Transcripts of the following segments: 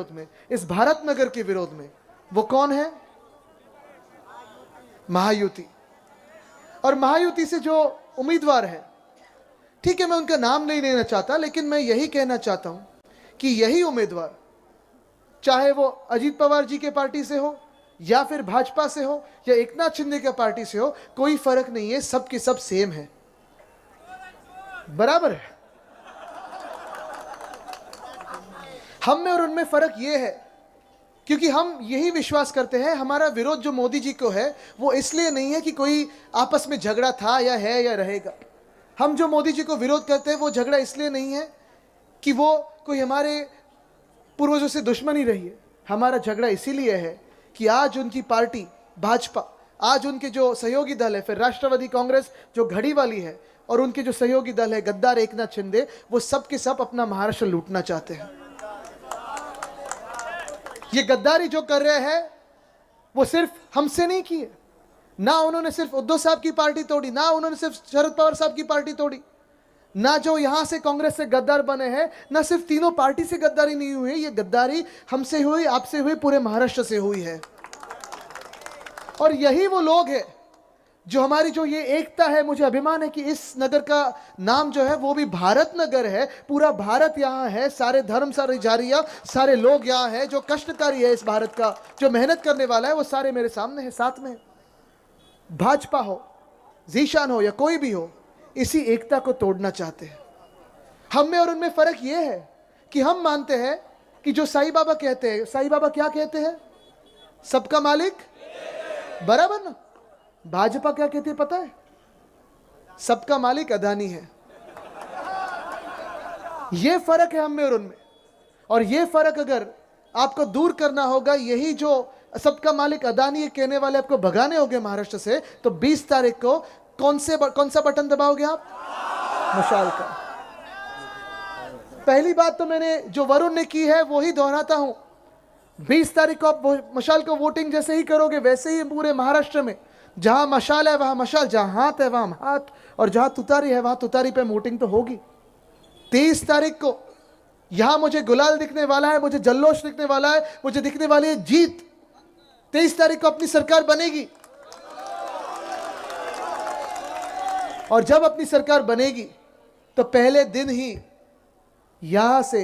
में, इस भारत नगर के विरोध में, वो कौन है? महायुति। और महायुति से जो उम्मीदवार है, ठीक है, मैं उनका नाम नहीं लेना चाहता, लेकिन मैं यही कहना चाहता हूं कि यही उम्मीदवार, चाहे वो अजीत पवार जी के पार्टी से हो या फिर भाजपा से हो या एकनाथ शिंदे के पार्टी से हो, कोई फर्क नहीं है, सब के सब सेम है, बराबर है। हम में और उनमें फर्क ये है क्योंकि हम यही विश्वास करते हैं, हमारा विरोध जो मोदी जी को है वो इसलिए नहीं है कि कोई आपस में झगड़ा था या है या रहेगा। हम जो मोदी जी को विरोध करते हैं वो झगड़ा इसलिए नहीं है कि वो कोई हमारे पूर्वजों से दुश्मनी रही है। हमारा झगड़ा इसीलिए है कि आज उनकी पार्टी भाजपा, आज उनके जो सहयोगी दल है, फिर राष्ट्रवादी कांग्रेस जो घड़ी वाली है, और उनके जो सहयोगी दल है गद्दार एकनाथ शिंदे, वो सब के सब अपना महाराष्ट्र लूटना चाहते हैं। ये गद्दारी जो कर रहे हैं वो सिर्फ हमसे नहीं की है, ना उन्होंने सिर्फ उद्धव साहब की पार्टी तोड़ी, ना उन्होंने सिर्फ शरद पवार साहब की पार्टी तोड़ी, ना जो यहां से कांग्रेस से गद्दार बने हैं, ना सिर्फ तीनों पार्टी से गद्दारी नहीं हुई, ये गद्दारी हमसे हुई, आपसे हुई, पूरे महाराष्ट्र से हुई है। और यही वो लोग हैं जो हमारी जो ये एकता है, मुझे अभिमान है कि इस नगर का नाम जो है वो भी भारत नगर है। पूरा भारत यहाँ है, सारे धर्म, सारे जारिया, सारे लोग यहाँ है। जो कष्टकारी है इस भारत का, जो मेहनत करने वाला है, वो सारे मेरे सामने है, साथ में। भाजपा हो, जीशान हो या कोई भी हो, इसी एकता को तोड़ना चाहते हैं। हम में और उनमें फर्क ये है कि हम मानते हैं कि जो साईं बाबा कहते हैं, साईं बाबा क्या कहते हैं? सबका मालिक, बराबर ना? भाजपा क्या कहती है पता है? सबका मालिक अदानी है। ये फर्क है हम में और उनमें, और ये फर्क अगर आपको दूर करना होगा, यही जो सबका मालिक अदानी है कहने वाले आपको भगाने होंगे महाराष्ट्र से, तो 20 तारीख को कौन सा बटन दबाओगे आप? मशाल का। पहली बात तो मैंने जो वरुण ने की है वो ही दोहराता हूं। 20 तारीख को आप मशाल को वोटिंग जैसे ही करोगे, वैसे ही पूरे महाराष्ट्र में जहां मशाल है वहां मशाल, जहां हाथ है वहां हाथ, और जहां तुतारी है वहां तुतारी पे वोटिंग तो होगी। 23 तारीख को यहां मुझे गुलाल दिखने वाला है, मुझे जल्लोश दिखने वाला है, मुझे दिखने वाली है जीत। 23 तारीख को अपनी सरकार बनेगी, और जब अपनी सरकार बनेगी तो पहले दिन ही यहां से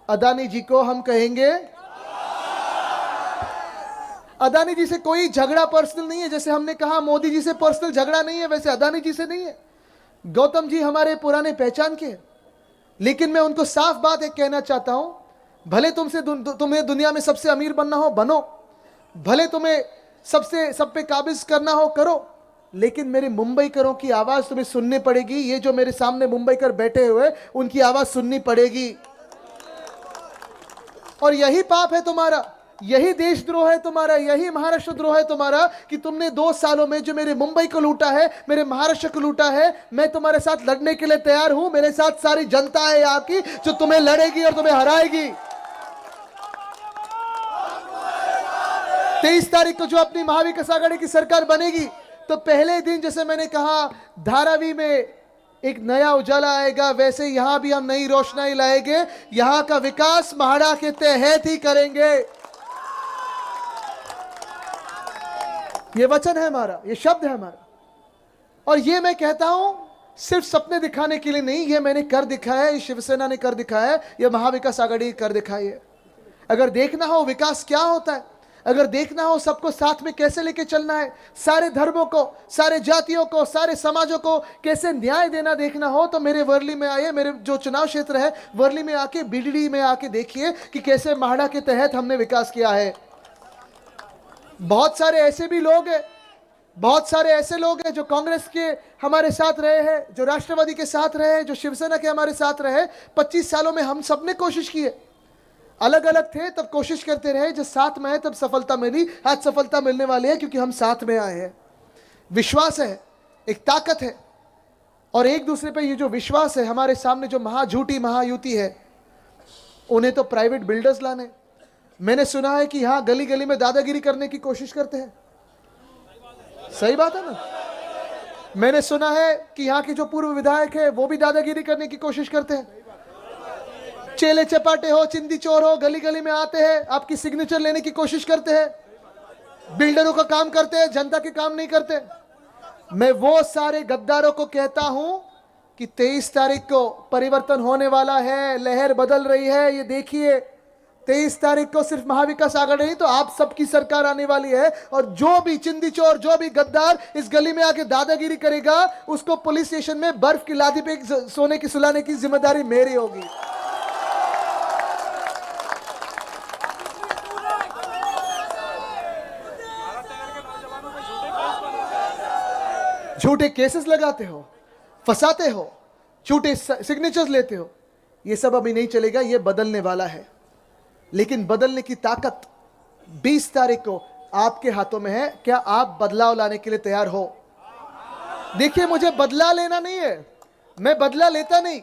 अदानी जी को हम कहेंगे। अदानी जी से कोई झगड़ा पर्सनल नहीं है, जैसे हमने कहा मोदी जी से पर्सनल झगड़ा नहीं है, वैसे अदानी जी से नहीं है। गौतम जी हमारे पुराने पहचान के हैं, लेकिन मैं उनको साफ बात एक कहना चाहता हूं, भले तुम्हें दुनिया में सबसे अमीर बनना हो बनो, भले तुम्हें सब पे काबिज करना हो करो, लेकिन मेरे मुंबईकरों की आवाज तुम्हें सुननी पड़ेगी। ये जो मेरे सामने मुंबईकर बैठे हुए, उनकी आवाज सुननी पड़ेगी। और यही पाप है तुम्हारा, यही देशद्रोह है तुम्हारा, यही महाराष्ट्र द्रोह है तुम्हारा कि तुमने 2 सालों में जो मेरे मुंबई को लूटा है, मेरे महाराष्ट्र को लूटा है। मैं तुम्हारे साथ लड़ने के लिए तैयार हूं, मेरे साथ सारी जनता है यहाँ की जो तुम्हें लड़ेगी और तुम्हें हराएगी। 23 तारीख को जो अपनी महाविकास आघाड़ी की सरकार बनेगी, तो पहले दिन जैसे मैंने कहा धारावी में एक नया उजाला आएगा, वैसे यहां भी हम नई रोशनाई लाएंगे। यहां का विकास महाड़ा के तहत ही करेंगे। ये वचन है हमारा, ये शब्द है हमारा। और ये मैं कहता हूं सिर्फ सपने दिखाने के लिए नहीं, ये मैंने कर दिखाया है, शिवसेना ने कर दिखाया है, ये महाविकास आघाड़ी कर दिखाई है। अगर देखना हो विकास क्या होता है, अगर देखना हो सबको साथ में कैसे लेके चलना है, सारे धर्मों को, सारे जातियों को, सारे समाजों को कैसे न्याय देना देखना हो, तो मेरे वर्ली में आइए, मेरे जो चुनाव क्षेत्र है वर्ली में आके, बीडीडी में आके देखिए कि कैसे महाड़ा के तहत हमने विकास किया है। बहुत सारे ऐसे भी लोग हैं, बहुत सारे ऐसे लोग हैं जो कांग्रेस के हमारे साथ रहे हैं, जो राष्ट्रवादी के साथ रहे हैं, जो शिवसेना के हमारे साथ रहे। 25 सालों में हम सबने कोशिश की है, अलग अलग थे तब कोशिश करते रहे, जब साथ में आए तब सफलता मिली। आज सफलता मिलने वाली है क्योंकि हम साथ में आए हैं। विश्वास है, एक ताकत है, और एक दूसरे पे ये जो विश्वास है, हमारे सामने जो झूठी महायुति है, उन्हें तो प्राइवेट बिल्डर्स लाने। मैंने सुना है कि यहां गली गली में दादागिरी करने की कोशिश करते हैं। सही बात है ना? मैंने सुना है कि यहां के जो पूर्व विधायक है वो भी दादागिरी करने की कोशिश करते हैं। चेले चपाटे हो, चिंदी चोर हो, गली गली में आते हैं, आपकी सिग्नेचर लेने की कोशिश करते हैं, बिल्डरों का काम करते हैं, जनता के काम नहीं करते। मैं वो सारे गद्दारों को कहता हूं कि 23 तारीख को परिवर्तन होने वाला है, लहर बदल रही है। ये देखिए 23 तारीख को सिर्फ महाविकास आघाड़ी नहीं तो आप सबकी सरकार आने वाली है, और जो भी चिंदी चोर, जो भी गद्दार इस गली में आके दादागिरी करेगा, उसको पुलिस स्टेशन में बर्फ की लादी पे सोने की सुलाने की जिम्मेदारी मेरी होगी। झूठे केसेस लगाते हो, फंसाते हो, झूठे सिग्नेचर्स लेते हो, ये सब अभी नहीं चलेगा, ये बदलने वाला है। लेकिन बदलने की ताकत 20 तारीख को आपके हाथों में है। क्या आप बदलाव लाने के लिए तैयार हो? देखिए, मुझे बदला लेना नहीं है, मैं बदला लेता नहीं,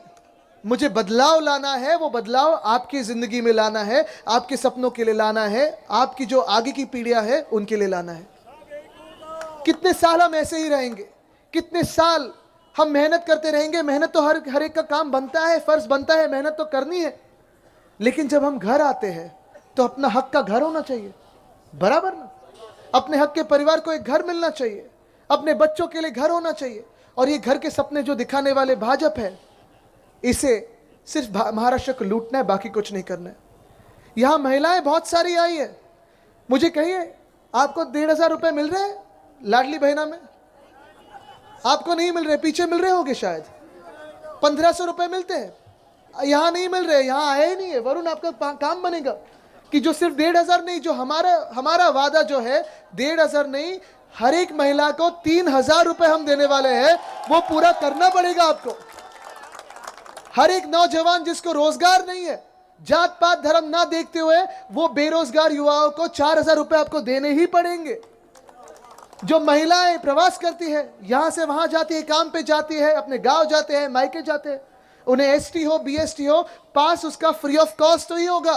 मुझे बदलाव लाना है। वो बदलाव आपकी जिंदगी में लाना है, आपके सपनों के लिए लाना है, आपकी जो आगे की पीढ़ियां हैं उनके लिए लाना है। कितने साल हम ऐसे ही रहेंगे? कितने साल हम मेहनत करते रहेंगे? मेहनत तो हर एक का काम बनता है, फर्ज बनता है, मेहनत तो करनी है। लेकिन जब हम घर आते हैं तो अपना हक का घर होना चाहिए, बराबर ना? अपने हक के परिवार को एक घर मिलना चाहिए, अपने बच्चों के लिए घर होना चाहिए। और ये घर के सपने जो दिखाने वाले भाजपा है, इसे सिर्फ महाराष्ट्र को लूटना है, बाकी कुछ नहीं करना है। यहां महिलाएं बहुत सारी आई है, मुझे कहिए आपको 1,500 रुपए मिल रहे हैं लाडली बहना में? आपको नहीं मिल रहे, पीछे मिल रहे होंगे शायद। 1,500 रुपए मिलते हैं, यहां नहीं मिल रहे, यहां आए ही नहीं है। वरुण, आपका काम बनेगा कि जो सिर्फ 1,500 नहीं, जो हमारा वादा जो है 1,500 नहीं, हर एक महिला को 3,000 रुपए हम देने वाले हैं, वो पूरा करना पड़ेगा आपको। हर एक नौजवान जिसको रोजगार नहीं है, जात पात धर्म ना देखते हुए, वो बेरोजगार युवाओं को 4,000 रुपए आपको देने ही पड़ेंगे। जो महिलाएं प्रवास करती है, यहां से वहां जाती है, काम पे जाती है, अपने गांव जाते हैं, मायके जाते हैं, उन्हें एसटी हो, बीएसटी हो, पास उसका फ्री ऑफ कॉस्ट तो ही होगा।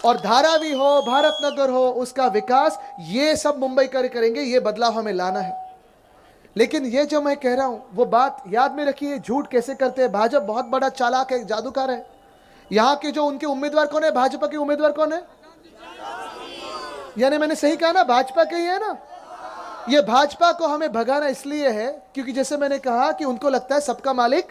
और धारावी हो, भारत नगर हो, उसका विकास, ये सब मुंबई करेंगे। ये बदलाव हमें लाना है। लेकिन ये जो मैं कह रहा हूं, वो बात याद में रखिए, झूठ कैसे करते हैं। भाजपा बहुत बड़ा चालाक है, जादूगर है। यहां के जो उनके उम्मीदवार कौन है? भाजपा के उम्मीदवार कौन है? यानी मैंने सही कहा ना, भाजपा के ही है ना। ये भाजपा को हमें भगाना इसलिए है क्योंकि जैसे मैंने कहा कि उनको लगता है सबका मालिक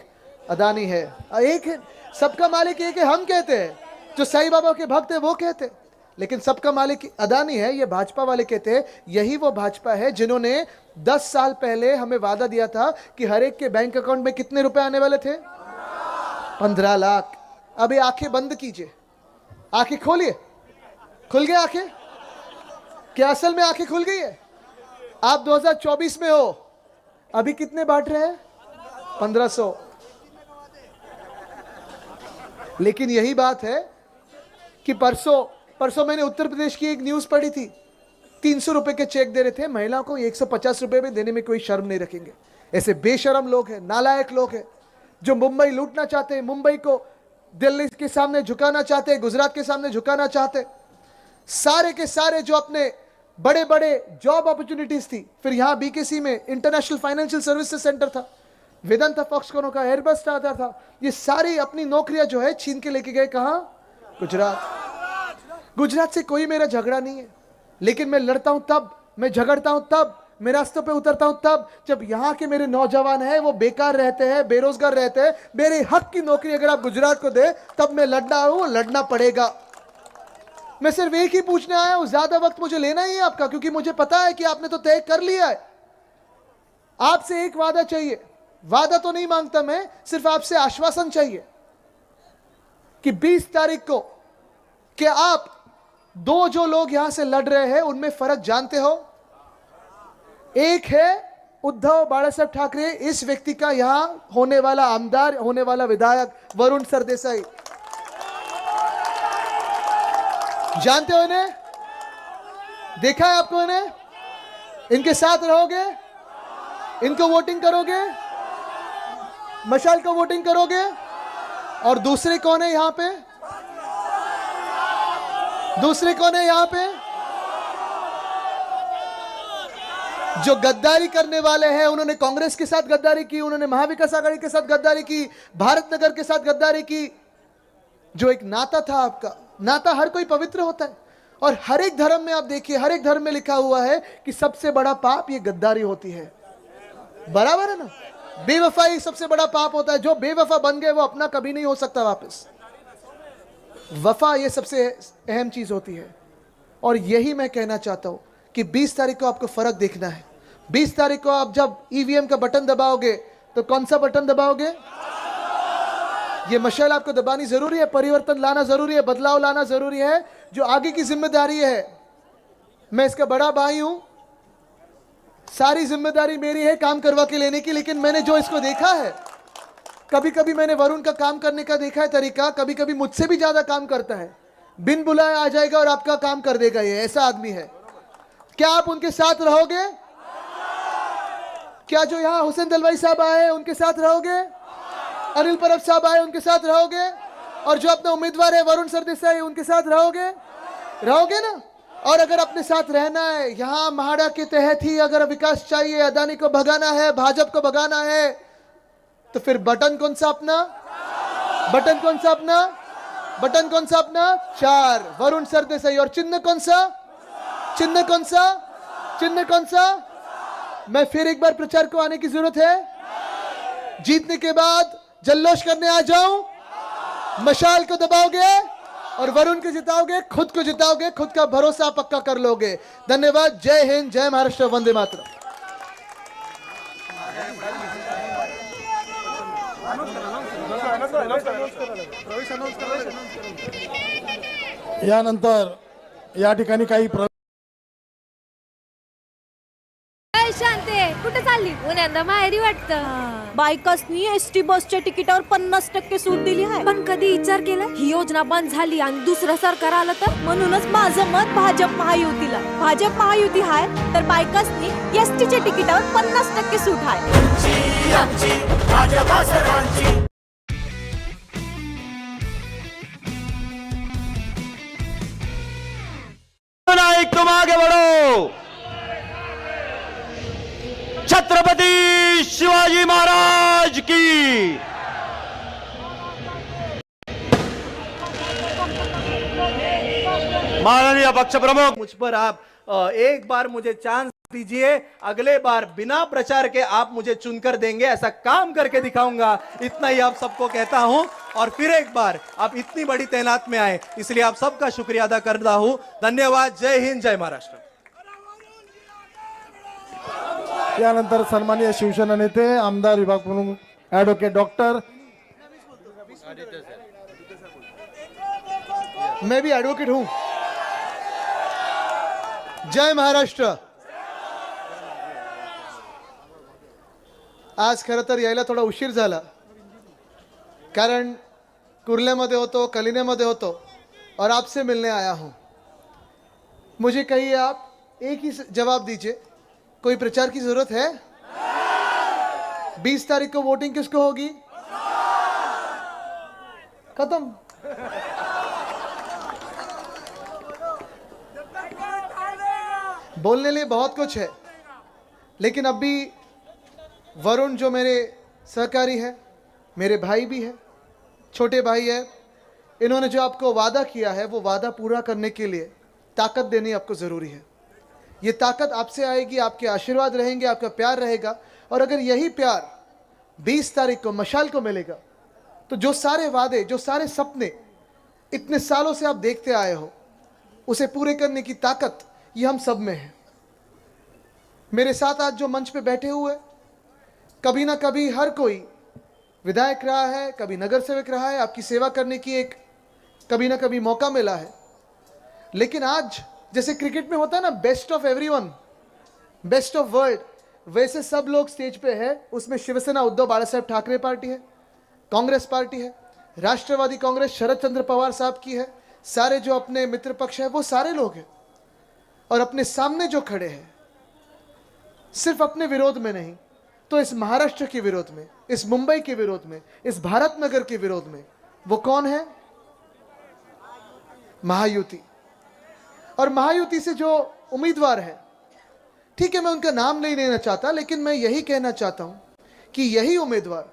अदानी है। एक है, सबका मालिक एक है, हम कहते हैं, जो साईं बाबा के भक्त है वो कहते हैं। लेकिन सबका मालिक अदानी है, ये भाजपा वाले कहते हैं। यही वो भाजपा है जिन्होंने 10 साल पहले हमें वादा दिया था कि हर एक के बैंक अकाउंट में कितने रुपए आने वाले थे? 15 लाख। अभी आंखें बंद कीजिए, आंखें खोलिए। खुल गए आंखें? क्या असल में आंखें खुल गई है? आप 2024 में हो, अभी कितने बांट रहे हैं? 1500। लेकिन यही बात है कि परसों मैंने उत्तर प्रदेश की एक न्यूज पढ़ी थी, 300 रुपए के चेक दे रहे थे महिलाओं को, 150 रुपए में देने में कोई शर्म नहीं रखेंगे। ऐसे बेशरम लोग हैं, नालायक लोग हैं, जो मुंबई लूटना चाहते हैं, मुंबई को दिल्ली के सामने झुकाना चाहते हैं, गुजरात के सामने झुकाना चाहते हैं। सारे के सारे जो अपने बड़े बड़े जॉब अपॉर्चुनिटीज थी, फिर यहां बीकेसी में इंटरनेशनल फाइनेंशियल सर्विसेज सेंटर था, वेदांता फॉक्सकॉन का एयरबस स्टार्टर था, ये सारी अपनी नौकरियां जो है छीन के लेके गए कहां? गुजरात से कोई मेरा झगड़ा नहीं है, लेकिन मैं लड़ता हूं तब, मैं झगड़ता हूं तब, मैं रास्तों पे उतरता हूं तब, जब यहां के मेरे नौजवान हैं वो बेकार रहते हैं, बेरोजगार रहते हैं। मेरे हक की नौकरी अगर आप गुजरात को दे, तब मैं लड़ना पड़ेगा। मैं सिर्फ एक ही पूछने आया हूं, ज्यादा वक्त मुझे लेना ही है आपका, क्योंकि मुझे पता है कि आपने तो तय कर लिया है। आपसे एक वादा चाहिए, वादा तो नहीं मांगता मैं, सिर्फ आपसे आश्वासन चाहिए कि 20 तारीख को क्या आप दो जो लोग यहां से लड़ रहे हैं उनमें फर्क जानते हो? एक है उद्धव बाळासाहेब ठाकरे, इस व्यक्ति का यहां होने वाला आमदार, होने वाला विधायक वरुण सरदेसाई, जानते हो इन्हें? देखा है आपको इन्हें? इनके साथ रहोगे? इनको वोटिंग करोगे? मशाल को वोटिंग करोगे? और दूसरे कौन है यहां पे? दूसरे कौन है यहां पे? जो गद्दारी करने वाले हैं, उन्होंने कांग्रेस के साथ गद्दारी की, उन्होंने महाविकास आघाड़ी के साथ गद्दारी की, भारत नगर के साथ गद्दारी की। जो एक नाता था आपका, नाता हर कोई पवित्र होता है, और हर एक धर्म में आप देखिए, हर एक धर्म में लिखा हुआ है कि सबसे बड़ा पाप ये गद्दारी होती है। बराबर है ना? बेवफाई सबसे बड़ा पाप होता है। जो बेवफा बन गए वो अपना कभी नहीं हो सकता वापस। वफा ये सबसे अहम चीज होती है। और यही मैं कहना चाहता हूं कि 20 तारीख को आपको फर्क देखना है। 20 तारीख को आप जब ईवीएम का बटन दबाओगे तो कौन सा बटन दबाओगे? ये मशाल आपको दबानी जरूरी है, परिवर्तन लाना जरूरी है, बदलाव लाना जरूरी है। जो आगे की जिम्मेदारी है, मैं इसका बड़ा भाई हूं, सारी जिम्मेदारी मेरी है काम करवा के लेने की। लेकिन मैंने जो इसको देखा है, कभी कभी मैंने वरुण का काम करने का देखा है तरीका, कभी कभी मुझसे भी ज्यादा काम करता है। बिन बुलाए आ जाएगा और आपका काम कर देगा। ये ऐसा आदमी है। क्या आप उनके साथ रहोगे? क्या जो यहां हुसैन दलवाई साहब आए उनके साथ रहोगे? अनिल परब साहब आए उनके साथ रहोगे? और जो अपना उम्मीदवार है वरुण सरदेसाई, उनके साथ रहोगे? रहोगे ना? और अगर अपने साथ रहना है, यहां महाड़ा के तहत ही अगर विकास चाहिए, अदानी को भगाना है, भाजपा को भगाना है, तो फिर बटन कौन सा अपना? बटन कौन सा अपना? बटन कौन सा अपना? 4, वरुण सरदेसाई। और चिन्ह कौन सा? चिन्ह कौन सा? चिन्ह कौन सा? मैं फिर एक बार प्रचार को आने की जरूरत है। जीतने के बाद जल्लोश करने आ जाऊं? मशाल को दबाओगे और वरुण को जिताओगे, खुद को जिताओगे, खुद का भरोसा पक्का कर लोगे। धन्यवाद। जय हिंद, जय महाराष्ट्र, वंदे मातरम। यानंतर या ठिकाणी काही शांते, कुठे चालली? पुण्यांदा माहेरी वाटतं. बायकासनी एसटी बसच्या तिकिटावर 50% सूट दिली आहे. पण कधी विचार केला ही योजना बंद झाली आणि दुसरं सरकार आलं तर? म्हणूनच माझं मत भाजप महायुतीला. भाजप महायुती हाय तर बायकासनी एसटीच्या तिकिटावर 50% सूट आहे. तुम आगे बढ़ो। छत्रपति शिवाजी महाराज की। माननीय पक्ष प्रमुख, मुझ पर आप एक बार मुझे चांस दीजिए, अगले बार बिना प्रचार के आप मुझे चुनकर देंगे, ऐसा काम करके दिखाऊंगा। इतना ही आप सबको कहता हूं। और फिर एक बार आप इतनी बड़ी तैनात में आए, इसलिए आप सबका शुक्रिया अदा करता हूं। धन्यवाद। जय हिंद, जय महाराष्ट्र। यानंतर सन्माननीय शिवसेना नेते आमदार विभाग प्रमुख ॲडव्होकेट डॉक्टर मैं भी एडवोकेट हूं। जय महाराष्ट्र। आज खरं तर यायला थोडा उशीर झाला, कारण कुर्ल्यामध्ये होतो, कलिनेमध्ये होतो और आपसे मिलने आया हूं। मुझे कहिए, आप एक ही जवाब दीजिए, कोई प्रचार की जरूरत है? 20 तारीख को वोटिंग किसको होगी? खत्म। बोलने लिए बहुत कुछ है, लेकिन अभी वरुण जो मेरे सहकारी है, मेरे भाई भी है, छोटे भाई है, इन्होंने जो आपको वादा किया है वो वादा पूरा करने के लिए ताकत देनी आपको ज़रूरी है। ये ताकत आपसे आएगी, आपके आशीर्वाद रहेंगे, आपका प्यार रहेगा। और अगर यही प्यार 20 तारीख को मशाल को मिलेगा, तो जो सारे वादे, जो सारे सपने इतने सालों से आप देखते आए हो, उसे पूरे करने की ताकत ये हम सब में है। मेरे साथ आज जो मंच पे बैठे हुए, कभी ना कभी हर कोई विधायक रहा है, कभी नगर सेवक रहा है, आपकी सेवा करने की एक कभी ना कभी मौका मिला है। लेकिन आज जैसे क्रिकेट में होता है ना, best of everyone, best of world, वैसे सब लोग स्टेज पे है। उसमें शिवसेना उद्धव बाळासाहेब ठाकरे पार्टी है, कांग्रेस पार्टी है, राष्ट्रवादी कांग्रेस शरद चंद्र पवार साहब की है, सारे जो अपने मित्र पक्ष है वो सारे लोग हैं। और अपने सामने जो खड़े हैं, सिर्फ अपने विरोध में नहीं, तो इस महाराष्ट्र के विरोध में, इस मुंबई के विरोध में, इस भारत नगर के विरोध में, वो कौन है? महायुति। और महायुति से जो उम्मीदवार है, ठीक है, मैं उनका नाम नहीं लेना चाहता, लेकिन मैं यही कहना चाहता हूं कि यही उम्मीदवार